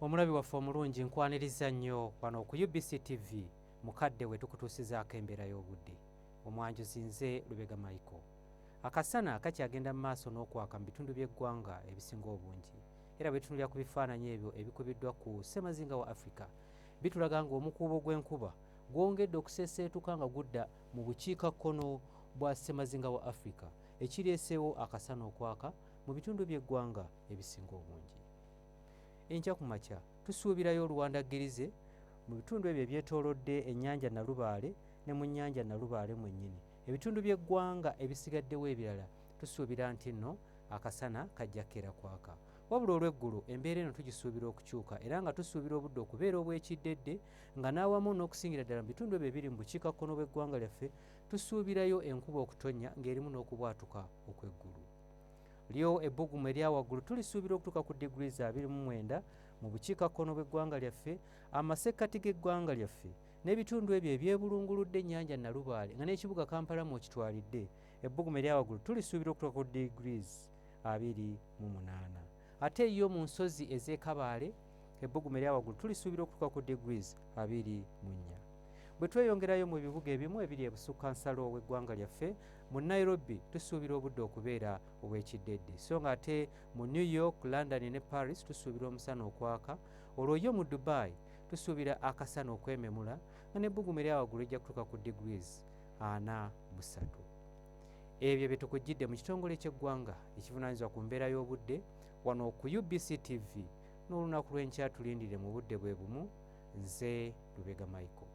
Omulabi waffe omulungi nkwaniriza nnyo wano ku UBC TV mukadde we tukutuusizaako embeera y'obudde. Omwanjuzi nze Lubega Micheal. Akasana kakyagenda mu maaso n'okwaka mu bitundu by'eggwanga ebisinga obungi. Era bwe tutunulira ku bifaananyi ebyo ebikubiddwa ku ssemazinga wa Africa, bitulaga ng'omukuubo gw'enkuba gwongedde okuseeseetuka nga gudda mu bukiikakkono bwa ssemazinga wa Africa, ekireeseewo akasana okwaka mu bitundu by'eggwanga ebisinga obungi. Enkya ku makya tusuubirayo oluwandagirize mu bitundu ebyo ebyetoolodde ennyanja Nalubaale ne mu nnyanja Nalubaale mwennyini. Ebitundu by'eggwanga ebisigaddewo ebirala tusuubira nti nno akasana kajja kkeera kwaka. Wabula olw'eggulu embeera eno tugisuubira okukyuka era nga tusuubira obudde okubeera obw'ekiddedde nga n'awamu n'okusingira ddala mu bitundu ebyo ebiri mu bukiikakkono bw'eggwanga lyaffe tusuubirayo enkuba okutonnya ng'erimu n'okubwatuka okw'eggulu. Lyo ebbugumu erya waggulu tulisuubira okutuuka ku degrees 29 mu bukiikakkono bw'eggwanga lyaffe, amasekkati g'eggwanga lyaffe n'ebitundu ebyo ebyebulunguludde ennyanja Nalubaale nga n'ekibuga Kampala mw'okitwalidde, ebbugumu erya waggulu tulisuubira okutuuka ku degrees 28. Ate yo mu nsozi ez'e Kabaale ebbugumu erya waggulu tulisuubira okutuuka ku degrees 24. Bwe tweyongerayo mu bibuga ebimu ebiri ebusukkansalo w'eggwanga lyaffe, mu Nairobi tusuubira obudde okubeera obw'ekiddedde, so nga ate mu New York, London ne Paris tusuubira omusana okwaka. Olwo yo mu Dubai tusuubira akasana okwememula nga n'ebbugumu erya waggulu ejja kutuuka ku degrees 43. Ebyo bye tukujjidde mu kitongole ky'eggwanga ekivunaanyizibwa ku mbeera y'obudde wano ku UBC TV, n'olunaku lw'enkya tulindire mu budde bwe bumu. Nze Lubega Micheal.